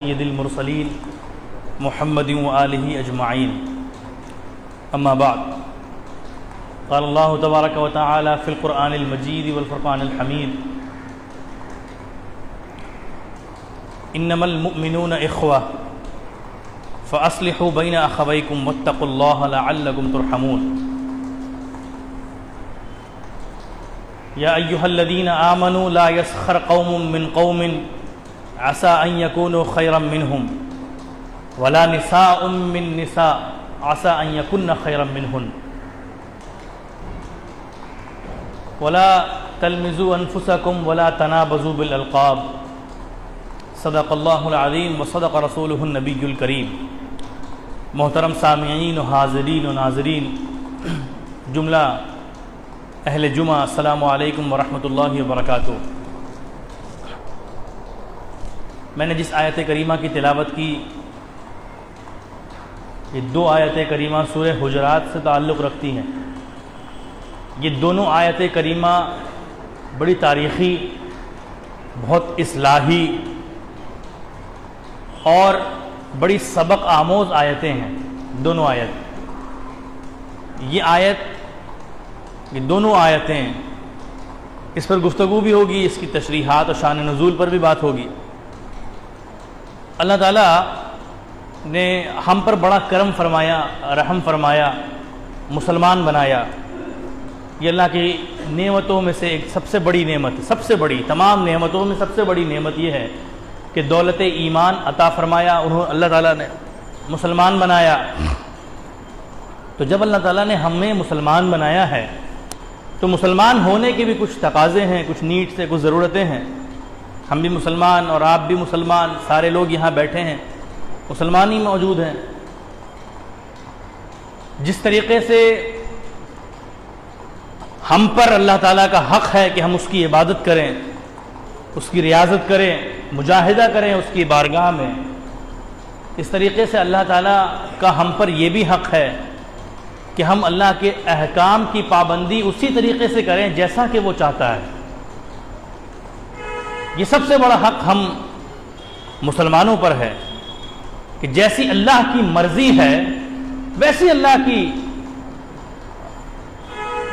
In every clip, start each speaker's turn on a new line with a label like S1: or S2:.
S1: سید المرسلین محمد وآلہ اجمعین اما بعد قال اللہ تبارک و تعالی فی القرآن المجید والفرقان الحمید انما المؤمنون اخوہ فاصلحوا بین اخویکم واتقوا اللہ لعلکم ترحمون یا ایہا الذین آمنوا لا یسخر قوم من قوم عسى أن يكونوا خيرا منهم ولا نساء من نساء عسى أن يكن خيرا منهن ولا تلمزوا أنفسكم ولا تنابزوا بالألقاب صدق الله العظيم وصدق رسوله النبي الكريم. محترم سامعین و حاضرین و ناظرین جملہ اہل جمعہ، السلام علیکم ورحمۃ اللہ وبرکاتہ. میں نے جس آیت کریمہ کی تلاوت کی، یہ دو آیت کریمہ سورہ حجرات سے تعلق رکھتی ہیں. یہ دونوں آیت کریمہ بڑی تاریخی، بہت اصلاحی اور بڑی سبق آموز آیتیں ہیں. دونوں یہ دونوں آیتیں، اس پر گفتگو بھی ہوگی، اس کی تشریحات اور شان نزول پر بھی بات ہوگی. اللہ تعالیٰ نے ہم پر بڑا کرم فرمایا، رحم فرمایا، مسلمان بنایا. یہ اللہ کی نعمتوں میں سے ایک سب سے بڑی نعمت، سب سے بڑی، تمام نعمتوں میں سب سے بڑی نعمت یہ ہے کہ دولت ایمان عطا فرمایا. اللہ تعالیٰ نے مسلمان بنایا. تو جب اللہ تعالیٰ نے ہمیں مسلمان بنایا ہے تو مسلمان ہونے کے بھی کچھ تقاضے ہیں، کچھ نیڈس ہیں، کچھ ضرورتیں ہیں. ہم بھی مسلمان اور آپ بھی مسلمان، سارے لوگ یہاں بیٹھے ہیں مسلمان ہی موجود ہیں. جس طریقے سے ہم پر اللہ تعالیٰ کا حق ہے کہ ہم اس کی عبادت کریں، اس کی ریاضت کریں، مجاہدہ کریں اس کی بارگاہ میں، اس طریقے سے اللہ تعالیٰ کا ہم پر یہ بھی حق ہے کہ ہم اللہ کے احکام کی پابندی اسی طریقے سے کریں جیسا کہ وہ چاہتا ہے. یہ سب سے بڑا حق ہم مسلمانوں پر ہے کہ جیسی اللہ کی مرضی ہے ویسی اللہ کی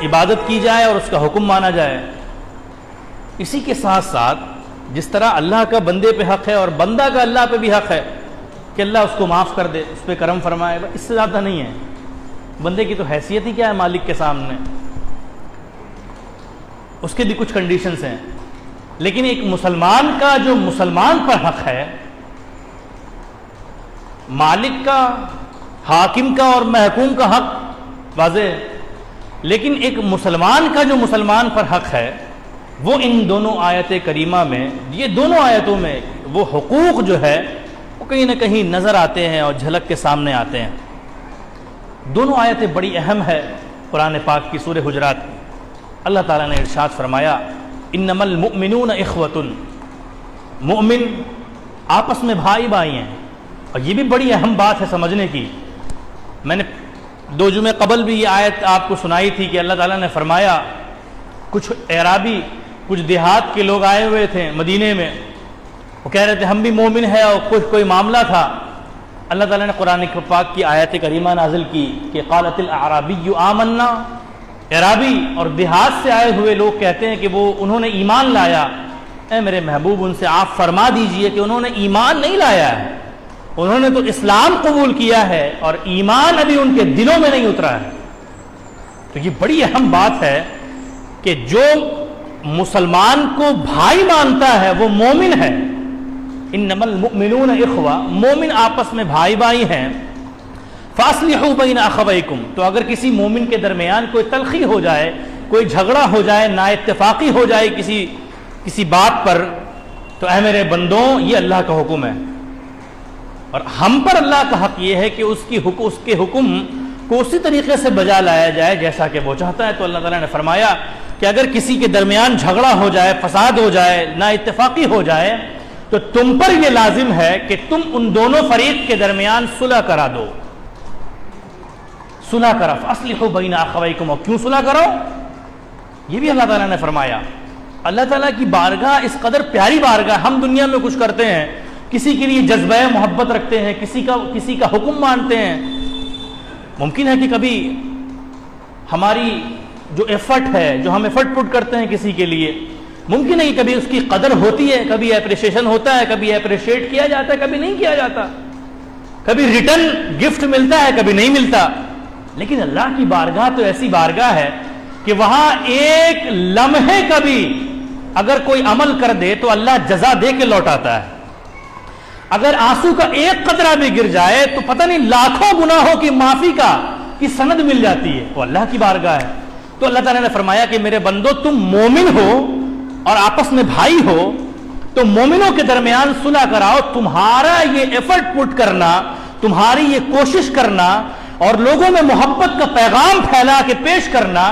S1: عبادت کی جائے اور اس کا حکم مانا جائے. اسی کے ساتھ ساتھ جس طرح اللہ کا بندے پہ حق ہے اور بندہ کا اللہ پہ بھی حق ہے کہ اللہ اس کو معاف کر دے، اس پہ کرم فرمائے، اس سے زیادہ نہیں ہے. بندے کی تو حیثیت ہی کیا ہے مالک کے سامنے، اس کے بھی کچھ کنڈیشنز ہیں. لیکن ایک مسلمان کا جو مسلمان پر حق ہے، مالک کا، حاکم کا اور محکوم کا حق واضح ہے، لیکن ایک مسلمان کا جو مسلمان پر حق ہے وہ ان دونوں آیت کریمہ میں، یہ دونوں آیتوں میں وہ حقوق جو ہے وہ کہیں نہ کہیں نظر آتے ہیں اور جھلک کے سامنے آتے ہیں. دونوں آیتیں بڑی اہم ہے قرآن پاک کی سورہ حجرات کی. اللہ تعالیٰ نے ارشاد فرمایا انما المؤمنون اخوۃ، مومن آپس میں بھائی بھائی ہیں. اور یہ بھی بڑی اہم بات ہے سمجھنے کی. میں نے 2 جمعے قبل بھی یہ آیت آپ کو سنائی تھی کہ اللہ تعالیٰ نے فرمایا کچھ اعرابی، کچھ دیہات کے لوگ آئے ہوئے تھے مدینے میں، وہ کہہ رہے تھے ہم بھی مومن ہیں، اور کوئی معاملہ تھا. اللہ تعالیٰ نے قرآن پاک کی آیت کریمہ نازل کی کہ قالت الاعرابی آمنا. اعرابی اور دیہات سے آئے ہوئے لوگ کہتے ہیں کہ انہوں نے ایمان لایا. اے میرے محبوب ان سے آپ فرما دیجئے کہ انہوں نے ایمان نہیں لایا ہے، انہوں نے تو اسلام قبول کیا ہے اور ایمان ابھی ان کے دلوں میں نہیں اترا ہے. تو یہ بڑی اہم بات ہے کہ جو مسلمان کو بھائی مانتا ہے وہ مومن ہے. انما المؤمنون اخوہ، مومن آپس میں بھائی بھائی ہیں. فاصلحوا بین اخویکم، تو اگر کسی مومن کے درمیان کوئی تلخی ہو جائے، کوئی جھگڑا ہو جائے، نا اتفاقی ہو جائے کسی بات پر، تو اے میرے بندوں یہ اللہ کا حکم ہے. اور ہم پر اللہ کا حق یہ ہے کہ اس کے حکم کو اسی طریقے سے بجا لایا جائے جیسا کہ وہ چاہتا ہے. تو اللہ تعالیٰ نے فرمایا کہ اگر کسی کے درمیان جھگڑا ہو جائے، فساد ہو جائے، نا اتفاقی ہو جائے، تو تم پر یہ لازم ہے کہ تم ان دونوں فریق کے درمیان صلح کرا دو. صلح کرا، فاصلحوا بین اخویکم. اور کیوں صلح کرو؟ یہ بھی اللہ تعالیٰ نے فرمایا. اللہ تعالیٰ کی بارگاہ اس قدر پیاری بارگاہ، ہم دنیا میں کچھ کرتے ہیں کسی کے لیے جذبہ محبت رکھتے ہیں، کسی کا حکم مانتے ہیں. ممکن ہے کہ کبھی ہماری جو ایفرٹ ہے، جو ہم ایفرٹ پٹ کرتے ہیں کسی کے لیے، ممکن ہے کہ کبھی اس کی قدر ہوتی ہے، کبھی اپریشیشن ہوتا ہے، کبھی اپریشیٹ کیا جاتا ہے، کبھی نہیں کیا جاتا، کبھی ریٹرن گفٹ ملتا ہے، کبھی نہیں ملتا. لیکن اللہ کی بارگاہ تو ایسی بارگاہ ہے کہ وہاں ایک لمحے کا بھی اگر کوئی عمل کر دے تو اللہ جزا دے کے لوٹاتا ہے. اگر آنسو کا ایک قطرہ بھی گر جائے تو پتہ نہیں لاکھوں گناہوں کی معافی کی سند مل جاتی ہے. وہ اللہ کی بارگاہ ہے. تو اللہ تعالیٰ نے فرمایا کہ میرے بندو تم مومن ہو اور آپس میں بھائی ہو تو مومنوں کے درمیان صلح کراؤ. تمہارا یہ ایفرٹ پٹ کرنا، تمہاری یہ کوشش کرنا اور لوگوں میں محبت کا پیغام پھیلا کے پیش کرنا،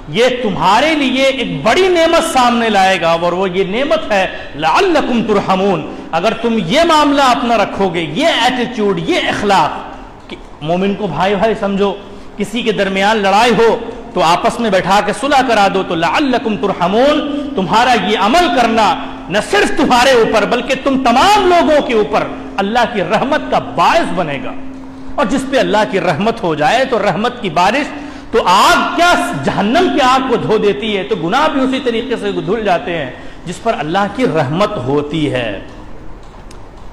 S1: یہ تمہارے لیے ایک بڑی نعمت سامنے لائے گا. اور وہ یہ نعمت ہے لعلکم ترحمون. اگر تم یہ معاملہ اپنا رکھو گے، یہ ایٹیٹیوڈ، یہ اخلاق کہ مومن کو بھائی بھائی سمجھو، کسی کے درمیان لڑائی ہو تو آپس میں بیٹھا کے صلح کرا دو، تو لعلکم ترحمون، تمہارا یہ عمل کرنا نہ صرف تمہارے اوپر بلکہ تم تمام لوگوں کے اوپر اللہ کی رحمت کا باعث بنے گا. اور جس پہ اللہ کی رحمت ہو جائے تو رحمت کی بارش تو آگ کیا جہنم کی آگ کو دھو دیتی ہے، تو گناہ بھی اسی طریقے سے دھل جاتے ہیں جس پر اللہ کی رحمت ہوتی ہے.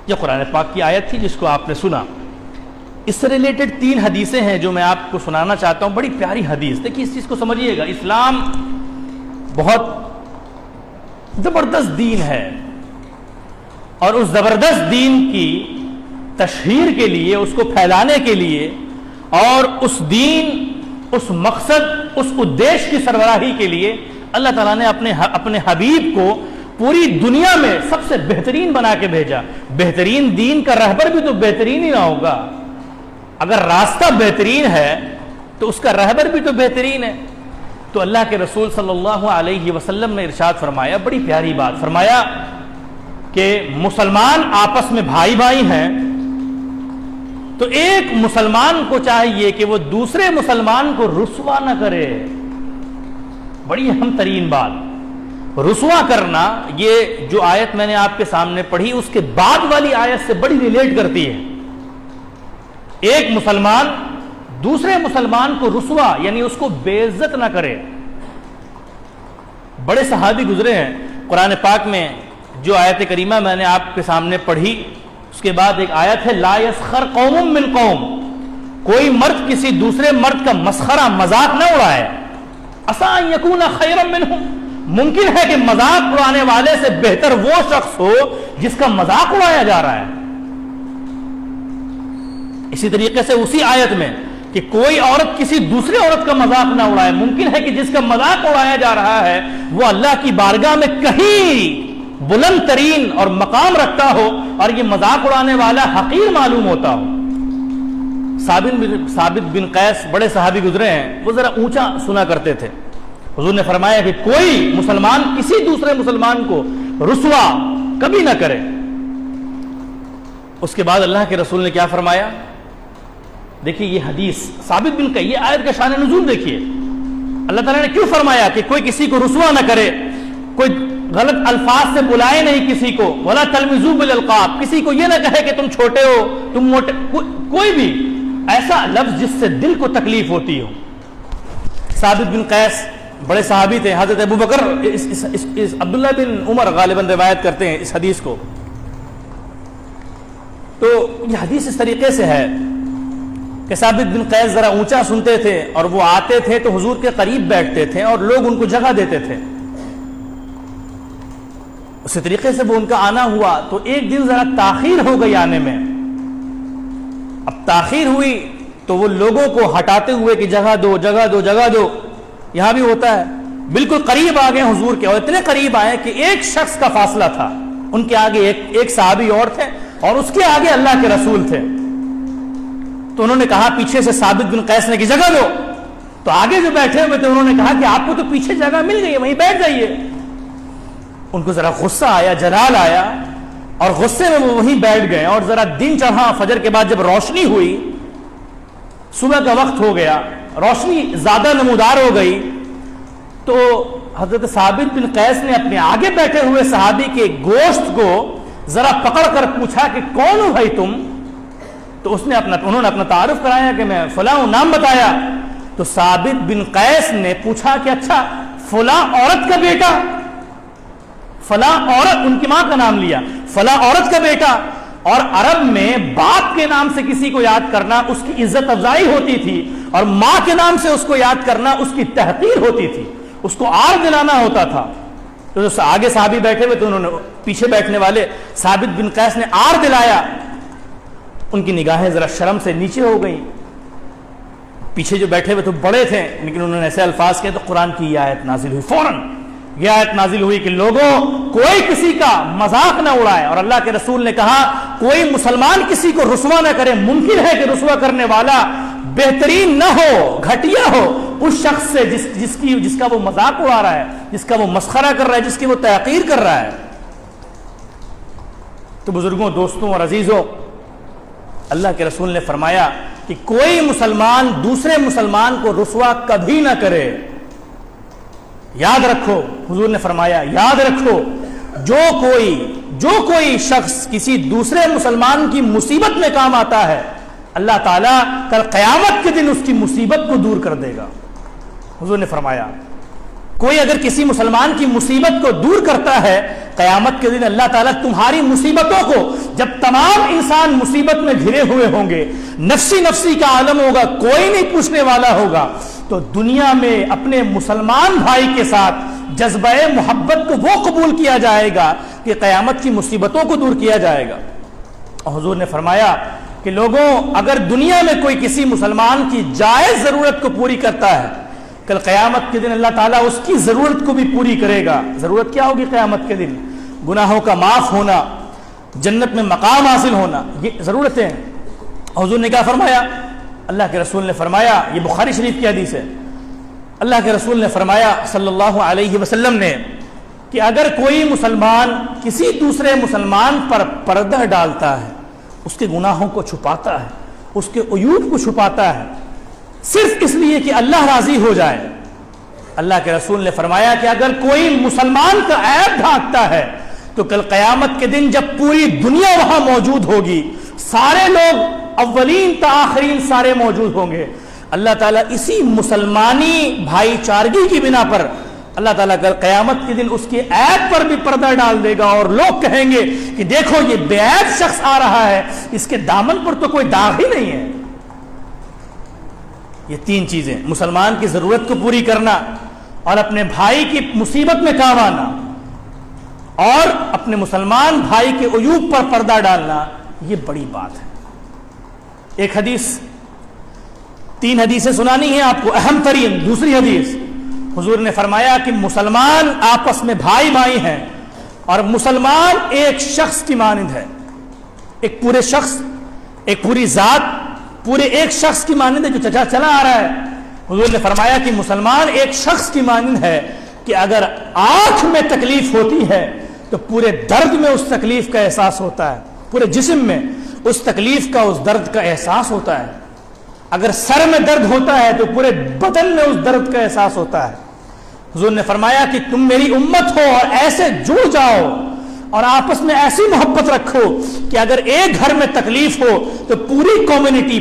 S1: یہ قرآن پاک کی آیت تھی جس کو آپ نے سنا. اس سے ریلیٹڈ 3 حدیثیں ہیں جو میں آپ کو سنانا چاہتا ہوں. بڑی پیاری حدیث. دیکھیے اس چیز کو سمجھیے گا، اسلام بہت زبردست دین ہے اور اس زبردست دین کی تشہیر کے لیے، اس کو پھیلانے کے لیے اور اس دین، اس مقصد، اس ادیش کی سربراہی کے لیے اللہ تعالیٰ نے اپنے حبیب کو پوری دنیا میں سب سے بہترین بنا کے بھیجا. بہترین دین کا رہبر بھی تو بہترین ہی نہ ہوگا. اگر راستہ بہترین ہے تو اس کا رہبر بھی تو بہترین ہے. تو اللہ کے رسول صلی اللہ علیہ وسلم نے ارشاد فرمایا، بڑی پیاری بات فرمایا کہ مسلمان آپس میں بھائی بھائی ہیں، تو ایک مسلمان کو چاہیے کہ وہ دوسرے مسلمان کو رسوا نہ کرے. بڑی اہم ترین بات، رسوا کرنا. یہ جو آیت میں نے آپ کے سامنے پڑھی اس کے بعد والی آیت سے بڑی ریلیٹ کرتی ہے. ایک مسلمان دوسرے مسلمان کو رسوا یعنی اس کو بے عزت نہ کرے. بڑے صحابی گزرے ہیں قرآن پاک میں. جو آیت کریمہ میں نے آپ کے سامنے پڑھی اس کے بعد ایک آیت ہے لا یسخر قوم من قوم. کوئی مرد کسی دوسرے مرد کا مسخرہ مذاق نہ اڑائے. عسیٰ ان یکون خیرا منہم. ممکن ہے کہ مذاق اڑانے والے سے بہتر وہ شخص ہو جس کا مذاق اڑایا جا رہا ہے. اسی طریقے سے اسی آیت میں کہ کوئی عورت کسی دوسرے عورت کا مذاق نہ اڑائے. ممکن ہے کہ جس کا مذاق اڑایا جا رہا ہے وہ اللہ کی بارگاہ میں کہیں بلند ترین اور مقام رکھتا ہو اور یہ مذاق اڑانے والا حقیر معلوم ہوتا ہو. ثابت بن قیس بڑے صحابی گزرے ہیں، وہ ذرا اونچا سنا کرتے تھے. حضور نے فرمایا کہ کوئی مسلمان کسی دوسرے مسلمان کو رسوا کبھی نہ کرے. اس کے بعد اللہ کے رسول نے کیا فرمایا؟ دیکھیے یہ حدیث ثابت بن قیس، یہ آیت کا شان نزول دیکھیے. اللہ تعالیٰ نے کیوں فرمایا کہ کوئی کسی کو رسوا نہ کرے، کوئی غلط الفاظ سے بلائے نہیں کسی کو. ولا تلمزوا بالالقاب، کسی کو یہ نہ کہے کہ تم چھوٹے ہو، تم موٹے، کوئی بھی ایسا لفظ جس سے دل کو تکلیف ہوتی ہو. ثابت بن قیس بڑے صحابی تھے. حضرت ابو بکر عبداللہ بن عمر غالباً روایت کرتے ہیں اس حدیث کو. تو یہ حدیث اس طریقے سے ہے کہ ثابت بن قیس ذرا اونچا سنتے تھے اور وہ آتے تھے تو حضور کے قریب بیٹھتے تھے اور لوگ ان کو جگہ دیتے تھے. اسی طریقے سے وہ ان کا آنا ہوا تو ایک دن ذرا تاخیر ہو گئی آنے میں. اب تاخیر ہوئی تو وہ لوگوں کو ہٹاتے ہوئے کہ جگہ دو جگہ دو جگہ دو. یہاں بھی ہوتا ہے. بالکل قریب آ گئے حضور کے اور اتنے قریب آئے کہ ایک شخص کا فاصلہ تھا. ان کے آگے ایک صحابی اور تھے اور اس کے آگے اللہ کے رسول تھے. تو انہوں نے کہا پیچھے سے ثابت بن قیس نے کہ جگہ دو. تو آگے جو بیٹھے ہوئے تھے انہوں نے کہا کہ آپ کو تو پیچھے جگہ مل گئی ہے، وہیں بیٹھ جائیے. ان کو ذرا غصہ آیا، جلال آیا اور غصے میں وہ وہیں بیٹھ گئے. اور ذرا دن چڑھا، فجر کے بعد جب روشنی ہوئی، صبح کا وقت ہو گیا، روشنی زیادہ نمودار ہو گئی، تو حضرت ثابت بن قیس نے اپنے آگے بیٹھے ہوئے صحابی کے گوشت کو ذرا پکڑ کر پوچھا کہ کون ہو بھائی تم؟ تو انہوں نے اپنا تعارف کرایا کہ میں فلاں ہوں، نام بتایا. تو ثابت بن قیس نے پوچھا کہ اچھا فلاں عورت کا بیٹا، فلاں عورت، ان کی ماں کا نام لیا، فلاں عورت کا بیٹا. اور عرب میں باپ کے نام سے کسی کو یاد کرنا اس کی عزت افزائی ہوتی تھی، اور ماں کے نام سے اس کو یاد کرنا اس کی تحقیر ہوتی تھی، اس کو آر دلانا ہوتا تھا. تو جو آگے صحابی بیٹھے ہوئے تو انہوں نے پیچھے بیٹھنے والے ثابت بن قیس نے آر دلایا. ان کی نگاہیں ذرا شرم سے نیچے ہو گئیں. پیچھے جو بیٹھے ہوئے تو بڑے تھے، لیکن انہوں نے ایسے الفاظ کہے تو قرآن کی یہ آیت نازل ہوئی. فوراً یہ آیت نازل ہوئی کہ لوگوں کوئی کسی کا مذاق نہ اڑائے، اور اللہ کے رسول نے کہا کوئی مسلمان کسی کو رسوا نہ کرے. ممکن ہے کہ رسوا کرنے والا بہترین نہ ہو، گھٹیا ہو اس شخص سے جس کا وہ مذاق اڑا رہا ہے، جس کا وہ مسخرہ کر رہا ہے، جس کی وہ تحقیر کر رہا ہے. تو بزرگوں، دوستوں اور عزیزوں، اللہ کے رسول نے فرمایا کہ کوئی مسلمان دوسرے مسلمان کو رسوا کبھی نہ کرے. یاد رکھو، حضور نے فرمایا یاد رکھو، جو کوئی شخص کسی دوسرے مسلمان کی مصیبت میں کام آتا ہے، اللہ تعالیٰ کل قیامت کے دن اس کی مصیبت کو دور کر دے گا. حضور نے فرمایا کوئی اگر کسی مسلمان کی مصیبت کو دور کرتا ہے، قیامت کے دن اللہ تعالیٰ تمہاری مصیبتوں کو، جب تمام انسان مصیبت میں گھرے ہوئے ہوں گے، نفسی کا عالم ہوگا، کوئی نہیں پوچھنے والا ہوگا، تو دنیا میں اپنے مسلمان بھائی کے ساتھ جذبہ محبت کو وہ قبول کیا جائے گا کہ قیامت کی مصیبتوں کو دور کیا جائے گا. اور حضور نے فرمایا کہ لوگوں، اگر دنیا میں کوئی کسی مسلمان کی جائز ضرورت کو پوری کرتا ہے، کل قیامت کے دن اللہ تعالیٰ اس کی ضرورت کو بھی پوری کرے گا. ضرورت کیا ہوگی قیامت کے دن؟ گناہوں کا معاف ہونا، جنت میں مقام حاصل ہونا، یہ ضرورتیں ہیں. حضور نے کیا فرمایا؟ اللہ کے رسول نے فرمایا، یہ بخاری شریف کی حدیث ہے، اللہ کے رسول نے فرمایا صلی اللہ علیہ وسلم نے کہ اگر کوئی مسلمان کسی دوسرے مسلمان پر پردہ ڈالتا ہے، اس کے گناہوں کو چھپاتا ہے، اس کے عیوب کو چھپاتا ہے، صرف اس لیے کہ اللہ راضی ہو جائے، اللہ کے رسول نے فرمایا کہ اگر کوئی مسلمان کا عیب ڈھانکتا ہے تو کل قیامت کے دن جب پوری دنیا وہاں موجود ہوگی، سارے لوگ اولین تا آخرین سارے موجود ہوں گے، اللہ تعالیٰ اسی مسلمانی بھائی چارگی کی بنا پر اللہ تعالیٰ کل قیامت کے دن اس کے عیب پر بھی پردہ ڈال دے گا، اور لوگ کہیں گے کہ دیکھو یہ بے عیب شخص آ رہا ہے، اس کے دامن پر تو کوئی داغ ہی نہیں ہے. یہ تین چیزیں، مسلمان کی ضرورت کو پوری کرنا، اور اپنے بھائی کی مصیبت میں کام آنا، اور اپنے مسلمان بھائی کے عیوب پر پردہ ڈالنا، یہ بڑی بات ہے. ایک حدیث، تین حدیثیں سنانی ہیں آپ کو. اہم ترین دوسری حدیث، حضور نے فرمایا کہ مسلمان آپس میں بھائی بھائی ہیں، اور مسلمان ایک شخص کی مانند ہے. ایک پورے شخص، ایک پوری ذات، پورے ایک شخص کی مانند ہے جو چلا آ رہا ہے. حضور نے فرمایا کہ مسلمان ایک شخص کی مانند ہے کہ اگر آنکھ میں تکلیف ہوتی ہے تو پورے درد میں اس تکلیف کا احساس ہوتا ہے، پورے جسم میں اس تکلیف کا، اس درد کا احساس ہوتا ہے. اگر سر میں درد ہوتا ہے تو پورے بدن میں اس درد کا احساس ہوتا ہے. حضور نے فرمایا کہ تم میری امت ہو اور ایسے جڑ جاؤ اور آپس میں ایسی محبت رکھو کہ اگر ایک گھر میں تکلیف ہو تو پوری کمیونٹی،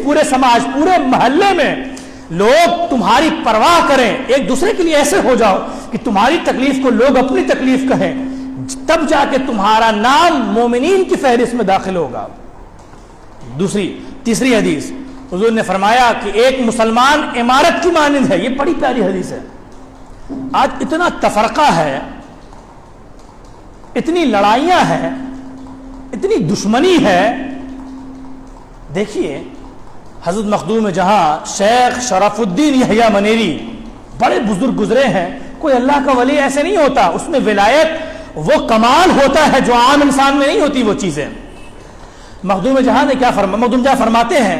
S1: پورے سماج، پورے محلے میں لوگ تمہاری پرواہ کریں، ایک دوسرے کے لیے ایسے ہو جاؤ کہ تمہاری تکلیف کو لوگ اپنی تکلیف کہیں، تب جا کے تمہارا نام مومنین کی فہرست میں داخل ہوگا. تیسری حدیث، حضور نے فرمایا کہ ایک مسلمان عمارت کی مانند ہے. یہ بڑی پیاری حدیث ہے. آج اتنا تفرقہ ہے، اتنی لڑائیاں ہیں، اتنی دشمنی ہے. دیکھیے حضرت مخدوم جہاں شیخ شرف الدین یحییٰ منیری بڑے بزرگ گزرے ہیں. کوئی اللہ کا ولی ایسے نہیں ہوتا، اس میں ولایت وہ کمال ہوتا ہے جو عام انسان میں نہیں ہوتی وہ چیزیں. مخدوم جہاں نے کیا فرمایا؟ مخدوم جہاں فرماتے ہیں،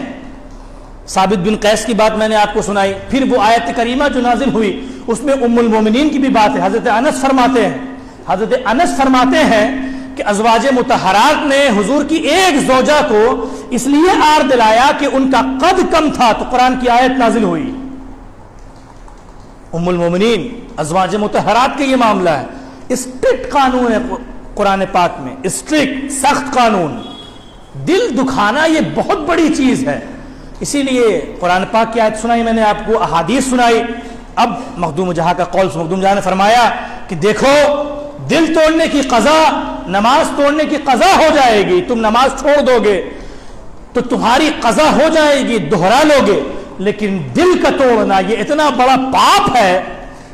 S1: ثابت بن قیس کی بات میں نے آپ کو سنائی، پھر وہ آیت کریمہ جو نازل ہوئی اس میں ام المومنین کی بھی بات ہے. حضرت انس فرماتے ہیں کہ ازواج مطہرات نے حضور کی ایک زوجہ کو اس لیے آر دلایا کہ ان کا قد کم تھا، تو قرآن کی آیت نازل ہوئی. ام المومنین ازواج مطہرات کا یہ معاملہ ہے، اسٹرکٹ قانون ہے قرآن پاک میں اسٹرکٹ سخت قانون. دل دکھانا یہ بہت بڑی چیز ہے. اسی لیے قرآن پاک کی آیت سنائی میں نے آپ کو, احادیث سنائی. اب مخدوم جہاں کا قول, مخدوم جہاں نے فرمایا کہ دیکھو دل توڑنے کی قضا نماز توڑنے کی قضا ہو جائے گی. تم نماز چھوڑ دو گے تو تمہاری قضا ہو جائے گی, دوہرا لو گے, لیکن دل کا توڑنا یہ اتنا بڑا پاپ ہے,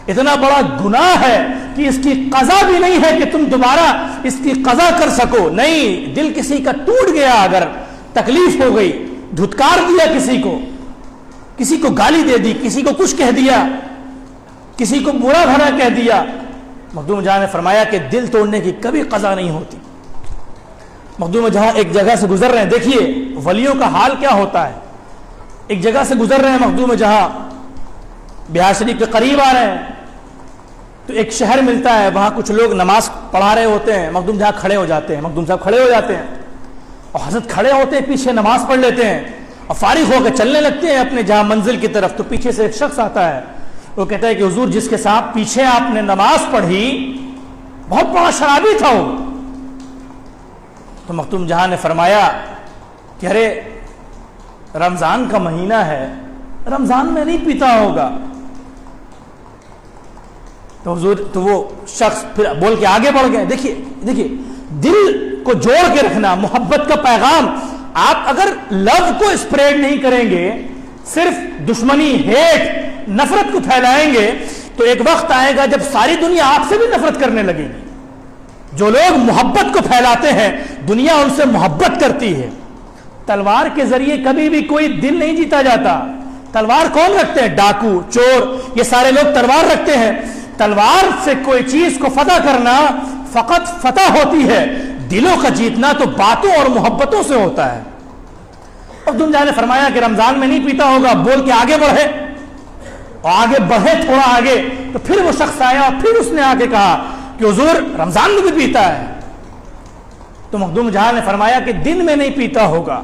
S1: اتنا بڑا گناہ ہے کہ اس کی قضا بھی نہیں ہے کہ تم دوبارہ اس کی قضا کر سکو. نہیں, دل کسی کا ٹوٹ گیا, اگر تکلیف ہو گئی, دھتکار دیا کسی کو گالی دے دی, کسی کو کچھ کہہ دیا, کسی کو برا بھلا کہہ دیا, مخدوم جہاں نے فرمایا کہ دل توڑنے کی کبھی قضا نہیں ہوتی. مخدوم جہاں ایک جگہ سے گزر رہے ہیں, دیکھیے ولیوں کا حال کیا ہوتا ہے. ایک جگہ سے گزر رہے ہیں مخدوم جہاں, بہار شریف کے قریب آ رہے ہیں تو ایک شہر ملتا ہے, وہاں کچھ لوگ نماز پڑھا رہے ہوتے ہیں. مخدوم جہاں کھڑے ہو جاتے ہیں, مخدوم صاحب کھڑے ہو جاتے ہیں اور حضرت کھڑے ہوتے ہیں, پیچھے نماز پڑھ لیتے ہیں اور فارغ ہو کے چلنے لگتے ہیں اپنے جہاں منزل کی طرف. تو پیچھے سے ایک شخص آتا ہے, وہ کہتا ہے کہ حضور جس کے ساتھ پیچھے آپ نے نماز پڑھی بہت بڑا شرابی تھا وہ. تو مخدوم جہاں نے فرمایا کہ ارے رمضان کا مہینہ ہے, رمضان میں نہیں پیتا ہوگا. تو حضور, تو وہ شخص پھر بول کے آگے بڑھ گئے. دیکھیے دل کو جوڑ کے رکھنا, محبت کا پیغام آپ اگر لو کو اسپریڈ نہیں کریں گے, صرف دشمنی, ہیٹ, نفرت کو پھیلائیں گے, تو ایک وقت آئے گا جب ساری دنیا آپ سے بھی نفرت کرنے لگے گی. جو لوگ محبت کو پھیلاتے ہیں دنیا ان سے محبت کرتی ہے. تلوار کے ذریعے کبھی بھی کوئی دل نہیں جیتا جاتا. تلوار کون رکھتے ہیں؟ ڈاکو, چور, یہ سارے لوگ تلوار رکھتے ہیں. تلوار سے کوئی چیز کو فتح کرنا فقط فتح ہوتی ہے, دلوں کا جیتنا تو باتوں اور محبتوں سے ہوتا ہے. اور تم جہاں نے فرمایا کہ رمضان میں نہیں پیتا ہوگا, بول کے آگے بڑھے اور آگے بڑھے تھوڑا آگے, تو پھر وہ شخص آیا اور پھر اس نے آگے کہا کہ حضور رمضان میں بھی پیتا ہے. تو مخدوم جہاں نے فرمایا کہ دن میں نہیں پیتا ہوگا,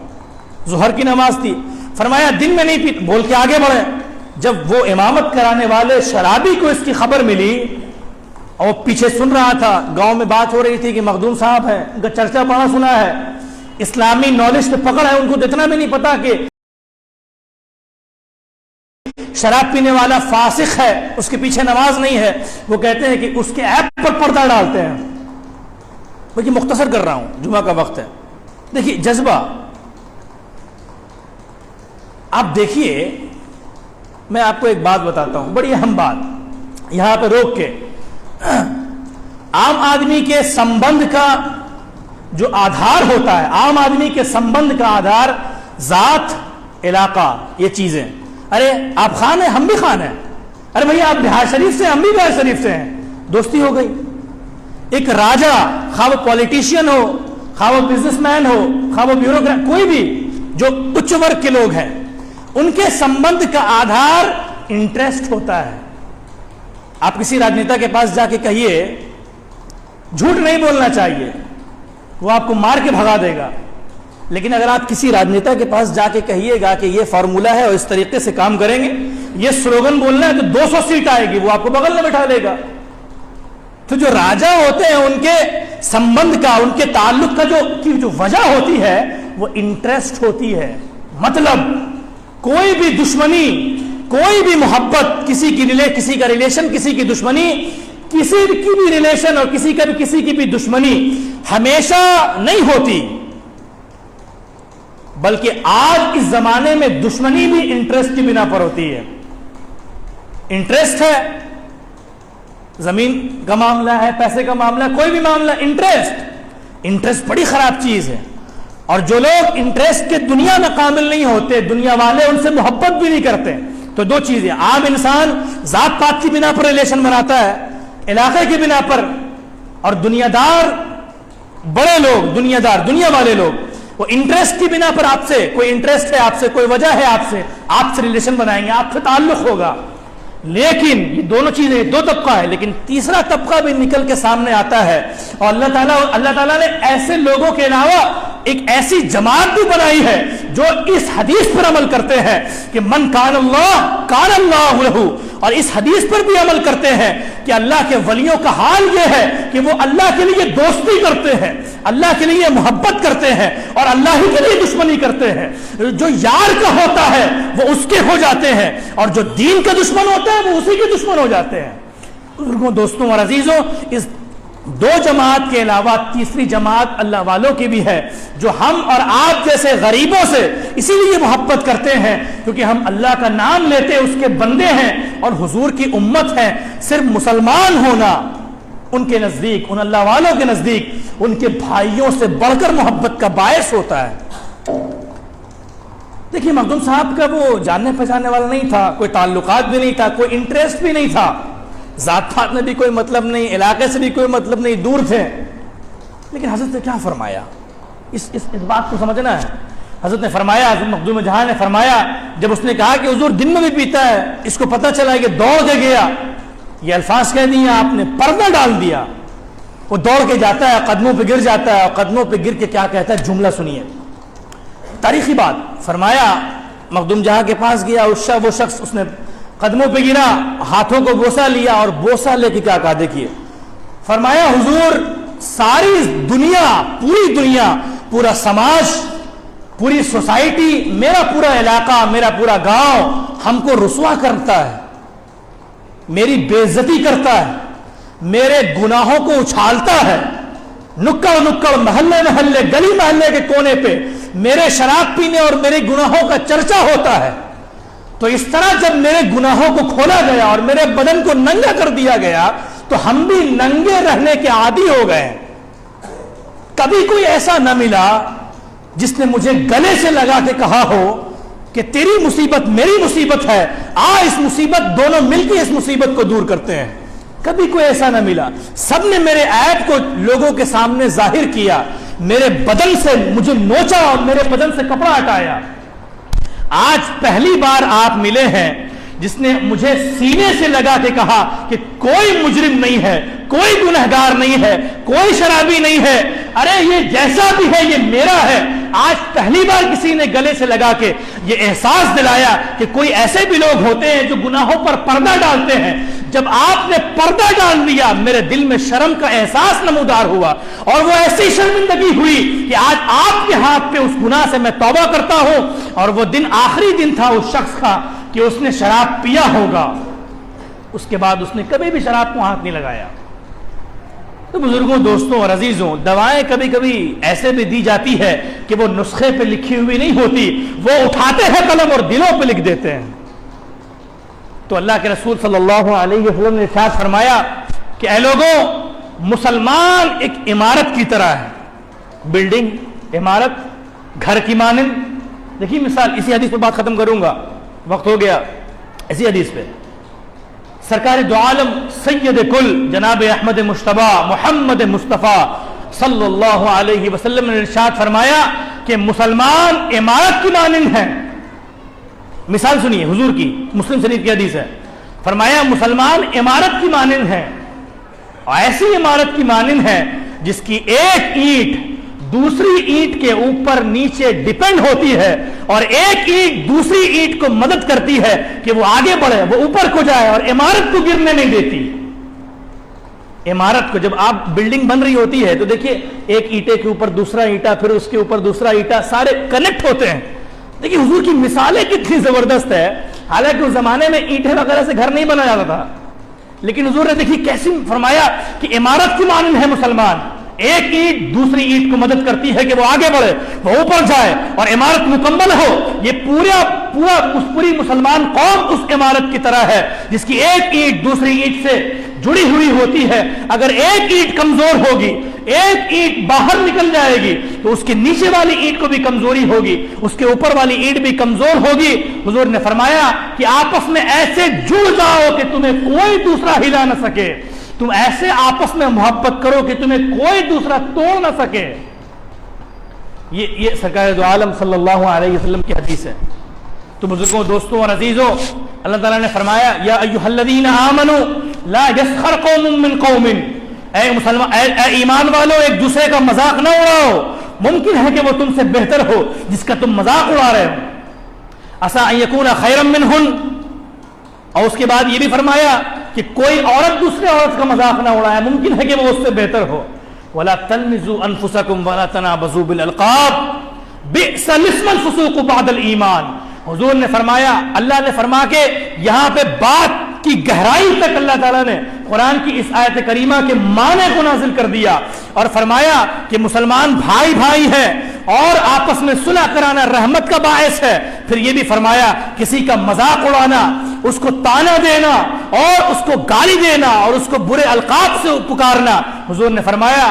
S1: ظہر کی نماز تھی, فرمایا دن میں نہیں پیتا, بول کے آگے بڑھے. جب وہ امامت کرانے والے شرابی کو اس کی خبر ملی اور وہ پیچھے سن رہا تھا, گاؤں میں بات ہو رہی تھی کہ مخدوم صاحب ہے, ان کا چرچا بڑا سنا ہے, اسلامی نالج پہ پکڑ ہے, ان کو اتنا بھی نہیں پتا کہ شراب پینے والا فاسق ہے, اس کے پیچھے نماز نہیں ہے. وہ کہتے ہیں کہ اس کے ایپ پر پردہ ڈالتے ہیں. میں مختصر کر رہا ہوں, جمعہ کا وقت ہے. دیکھیے جذبہ, آپ دیکھیے میں آپ کو ایک بات بتاتا ہوں, بڑی اہم بات, یہاں پہ روک کے. عام آدمی کے سمبند کا جو آدھار ہوتا ہے, عام آدمی کے سمبند کا آدھار ذات, علاقہ, یہ چیزیں. ارے آپ خان ہیں, ہم بھی خان ہیں. ارے بھئی آپ بہار شریف سے, ہم بھی بہار شریف سے ہیں, دوستی ہو گئی. ایک راجہ, خواہ وہ پولیٹیشین ہو, خواہ وہ بزنس مین ہو, خواہ وہ بیوروکریٹ, کوئی بھی جو اچ ورگ کے لوگ ہیں, ان کے سمبند کا آدھار انٹرسٹ ہوتا ہے. آپ کسی راجنیتا کے پاس جا کے کہیے جھوٹ نہیں بولنا چاہیے, وہ آپ کو مار کے بھگا دے گا. لیکن اگر آپ کسی راجنیتا کے پاس جا کے کہیے گا کہ یہ فارمولا ہے اور اس طریقے سے کام کریں گے, یہ سلوگن بولنا ہے, تو 200 سیٹ آئے گی, وہ آپ کو بغل میں بٹھا لے گا. تو جو راجا ہوتے ہیں ان کے سمبند کا, ان کے تعلق کا جو وجہ ہوتی ہے وہ انٹرسٹ ہوتی ہے. مطلب کوئی بھی دشمنی, کوئی بھی محبت, کسی کا ریلیشن, کسی کی دشمنی, کسی کی بھی ریلیشن اور کسی کی بھی دشمنی ہمیشہ نہیں ہوتی, بلکہ آج اس زمانے میں دشمنی بھی انٹرسٹ کی بنا پر ہوتی ہے. انٹرسٹ ہے, زمین کا معاملہ ہے, پیسے کا معاملہ ہے, کوئی بھی معاملہ, انٹرسٹ بڑی خراب چیز ہے. اور جو لوگ انٹرسٹ کے دنیا میں کامل نہیں ہوتے, دنیا والے ان سے محبت بھی نہیں کرتے. تو دو چیزیں, عام انسان ذات پات کی بنا پر ریلیشن بناتا ہے, علاقے کی بنا پر, اور دنیا دار بڑے لوگ, دنیا والے لوگ, وہ انٹرسٹ کی بنا پر آپ سے, کوئی انٹرسٹ ہے آپ سے, کوئی وجہ ہے آپ سے ریلیشن بنائیں گے, آپ سے تعلق ہوگا. لیکن یہ دونوں چیزیں, دو طبقہ ہے, لیکن تیسرا طبقہ بھی نکل کے سامنے آتا ہے. اور اللہ تعالیٰ نے ایسے لوگوں کے علاوہ ایک ایسی جماعت بھی بنائی ہے جو اس حدیث پر عمل کرتے ہیں کہ من کان اللہ لہو، اور اس حدیث پر بھی عمل کرتے ہیں کہ اللہ کے ولیوں کا حال یہ ہے کہ وہ اللہ کے لیے دوستی کرتے ہیں، اللہ کے لیے محبت کرتے ہیں اور اللہ ہی کے لیے دشمنی کرتے ہیں۔ جو یار کا ہوتا ہے وہ اس کے ہو جاتے ہیں، اور جو دین کا دشمن ہوتا ہے وہ اسی کے دشمن ہو جاتے ہیں۔ بزرگوں، دوستوں اور عزیزوں، اس دو جماعت کے علاوہ تیسری جماعت اللہ والوں کی بھی ہے، جو ہم اور آپ جیسے غریبوں سے اسی لیے محبت کرتے ہیں کیونکہ ہم اللہ کا نام لیتے اس کے بندے ہیں اور حضور کی امت ہیں۔ صرف مسلمان ہونا ان کے نزدیک، ان اللہ والوں کے نزدیک، ان کے بھائیوں سے بڑھ کر محبت کا باعث ہوتا ہے۔ دیکھیے، مخدوم صاحب کا وہ جاننے پہچاننے والا نہیں تھا، کوئی تعلقات بھی نہیں تھا، کوئی انٹرسٹ بھی نہیں تھا، ذات پات میں بھی کوئی مطلب نہیں، علاقے سے بھی کوئی مطلب نہیں، دور تھے۔ لیکن حضرت نے کیا فرمایا، اس بات کو سمجھنا ہے۔ حضرت نے فرمایا، حضرت مخدوم جہاں نے فرمایا، جب اس نے کہا کہ حضور دن میں بھی پیتا ہے، اس کو پتہ چلا کہ دوڑ کے گیا، یہ الفاظ کہہ دیے آپ نے، پردہ ڈال دیا۔ وہ دوڑ کے جاتا ہے، قدموں پہ گر جاتا ہے، اور قدموں پہ گر کے کیا کہتا ہے، جملہ سنیے، تاریخی بات۔ فرمایا مخدوم جہاں کے پاس گیا، وہ شخص اس نے قدموں پہ گرا، ہاتھوں کو بوسہ لیا، اور بوسہ لے کے کیا کہا، دیکھیے، فرمایا حضور ساری دنیا، پوری دنیا، پورا سماج، پوری سوسائٹی، میرا پورا علاقہ، میرا پورا گاؤں ہم کو رسوا کرتا ہے، میری بے عزتی کرتا ہے، میرے گناہوں کو اچھالتا ہے، نکڑ نکڑ، محلے محلے، گلی محلے کے کونے پہ میرے شراب پینے اور میرے گناہوں کا چرچا ہوتا ہے۔ تو اس طرح جب میرے گناہوں کو کھولا گیا اور میرے بدن کو ننگا کر دیا گیا تو ہم بھی ننگے رہنے کے عادی ہو گئے۔ کبھی کوئی ایسا نہ ملا جس نے مجھے گلے سے لگا کے کہا ہو کہ تیری مصیبت میری مصیبت ہے، اس مصیبت دونوں مل کے اس مصیبت کو دور کرتے ہیں۔ کبھی کوئی ایسا نہ ملا، سب نے میرے عیب کو لوگوں کے سامنے ظاہر کیا، میرے بدن سے مجھے نوچا اور میرے بدن سے کپڑا ہٹایا۔ آج پہلی بار آپ ملے ہیں جس نے مجھے سینے سے لگا کے کہا کہ کوئی مجرم نہیں ہے، کوئی گنہگار نہیں ہے، کوئی شرابی نہیں ہے، ارے یہ جیسا بھی ہے یہ میرا ہے۔ آج پہلی بار کسی نے گلے سے لگا کے یہ احساس دلایا کہ کوئی ایسے بھی لوگ ہوتے ہیں جو گناہوں پر پردہ ڈالتے ہیں۔ جب آپ نے پردہ ڈال دیا، میرے دل میں شرم کا احساس نمودار ہوا، اور وہ ایسی شرمندگی ہوئی کہ آج آپ کے ہاتھ پہ اس گناہ سے میں توبہ کرتا ہوں۔ اور وہ دن آخری دن تھا اس شخص کا کہ اس نے شراب پیا ہوگا، اس کے بعد اس نے کبھی بھی شراب کو ہاتھ نہیں لگایا۔ تو بزرگوں، دوستوں اور عزیزوں، دوائیں کبھی کبھی ایسے بھی دی جاتی ہے کہ وہ نسخے پہ لکھی ہوئی نہیں ہوتی، وہ اٹھاتے ہیں قلم اور دلوں پہ لکھ دیتے ہیں۔ تو اللہ کے رسول صلی اللہ علیہ وسلم نے ارشاد فرمایا کہ اے لوگوں، مسلمان ایک عمارت کی طرح ہے، بلڈنگ، عمارت، گھر کی مانند۔ دیکھیے مثال، اسی حدیث پہ بات ختم کروں گا، وقت ہو گیا۔ اسی حدیث پہ سرکار دو عالم سید کل جناب احمد مجتبی محمد مصطفیٰ صلی اللہ علیہ وسلم نے ارشاد فرمایا کہ مسلمان عمارت کی مانند ہے۔ مثال سنیے حضور کی، مسلم شریف کی حدیث ہے۔ فرمایا مسلمان عمارت کی مانند ہے، اور ایسی عمارت کی مانند ہے جس کی ایک اینٹ دوسری اینٹ کے اوپر نیچے ڈیپینڈ ہوتی ہے، اور ایک اینٹ دوسری اینٹ کو مدد کرتی ہے کہ وہ آگے بڑھے، وہ اوپر کو جائے، اور عمارت کو گرنے نہیں دیتی۔ عمارت کو جب آپ بلڈنگ بن رہی ہوتی ہے تو دیکھیے ایک اینٹے کے اوپر دوسرا اینٹا، پھر اس کے اوپر دوسرا اینٹا، سارے کنیکٹ ہوتے ہیں۔ دیکھیے حضور کی مثالیں کتنی زبردست ہے۔ حالانکہ اس زمانے میں اینٹیں وغیرہ سے گھر نہیں بنا جاتا تھا، لیکن حضور نے دیکھی کیسی فرمایا کہ عمارت کی مانند ہے مسلمان، ایک اینٹ دوسری اینٹ کو مدد کرتی ہے کہ وہ آگے بڑھے، وہ اوپر جائے اور عمارت مکمل ہو۔ یہ پوری مسلمان قوم اس عمارت کی طرح ہے جس کی ایک اینٹ دوسری اینٹ سے جڑی ہوئی ہوتی ہے۔ اگر ایک اینٹ کمزور ہوگی، ایک اینٹ باہر نکل جائے گی تو اس کے نیچے والی اینٹ کو بھی کمزوری ہوگی، اس کے اوپر والی اینٹ بھی کمزور ہوگی۔ حضور نے فرمایا کہ آپس میں ایسے جڑ جاؤ کہ تمہیں کوئی دوسرا ہلا نہ سکے، تم ایسے آپس میں محبت کرو کہ تمہیں کوئی دوسرا توڑ نہ سکے۔ یہ سرکار دو عالم صلی اللہ علیہ وسلم کی حدیث ہے۔ تو بزرگوں، دوستوں اور عزیزوں، اللہ تعالیٰ نے فرمایا یا ایھا الذین آمنوا لا یسخر قوم من قوم، اے ایمان والو ایک دوسرے کا مذاق نہ اڑاؤ، ممکن ہے کہ وہ تم سے بہتر ہو جس کا تم مذاق اڑا رہے ہو. عسیٰ ان یکون خیرا منہن. اور اس کے بعد یہ بھی فرمایا کہ کوئی عورت دوسرے عورت کا مذاق نہ اڑائے, ممکن ہے کہ وہ اس سے بہتر ہو. وَلَا تَلْمِزُوا أَنفُسَكُمْ وَلَا تَنَابَزُوا بِالْأَلْقَابِ بِئْسَ الِاسْمُ الْفُسُوقُ بَعْدَ الْإِيمَانِ. حضور نے فرمایا, اللہ نے فرما کے یہاں پہ بات کی گہرائی تک اللہ تعالیٰ نے قرآن کی اس آیت کریمہ کے معنی کو نازل کر دیا اور فرمایا کہ مسلمان بھائی بھائی ہیں اور آپس میں صلح کرانا رحمت کا باعث ہے. پھر یہ بھی فرمایا کسی کا مذاق اڑانا, اس کو طعنہ دینا اور اس کو گالی دینا اور اس کو برے القاب سے پکارنا, حضور نے فرمایا,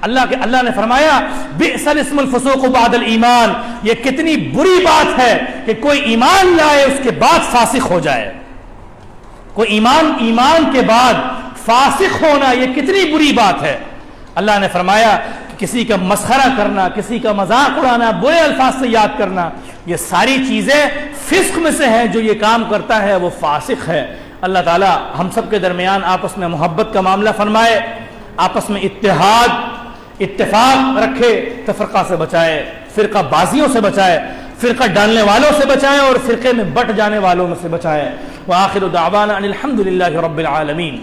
S1: اللہ نے فرمایا بئس الاسم الفسوق بعد الایمان. یہ کتنی بری بات ہے کہ کوئی ایمان لائے اس کے بعد فاسق ہو جائے. کوئی ایمان کے بعد فاسق ہونا یہ کتنی بری بات ہے. اللہ نے فرمایا کسی کا مسخرہ کرنا, کسی کا مذاق اڑانا, برے الفاظ سے یاد کرنا, یہ ساری چیزیں فسق میں سے ہیں. جو یہ کام کرتا ہے وہ فاسق ہے. اللہ تعالی ہم سب کے درمیان آپس میں محبت کا معاملہ فرمائے, آپس میں اتفاق رکھے, تفرقہ سے بچائے, فرقہ بازیوں سے بچائے, فرقہ ڈالنے والوں سے بچائے اور فرقے میں بٹ جانے والوں میں سے بچائے. وآخر دعوانا ان الحمد للہ رب العالمین.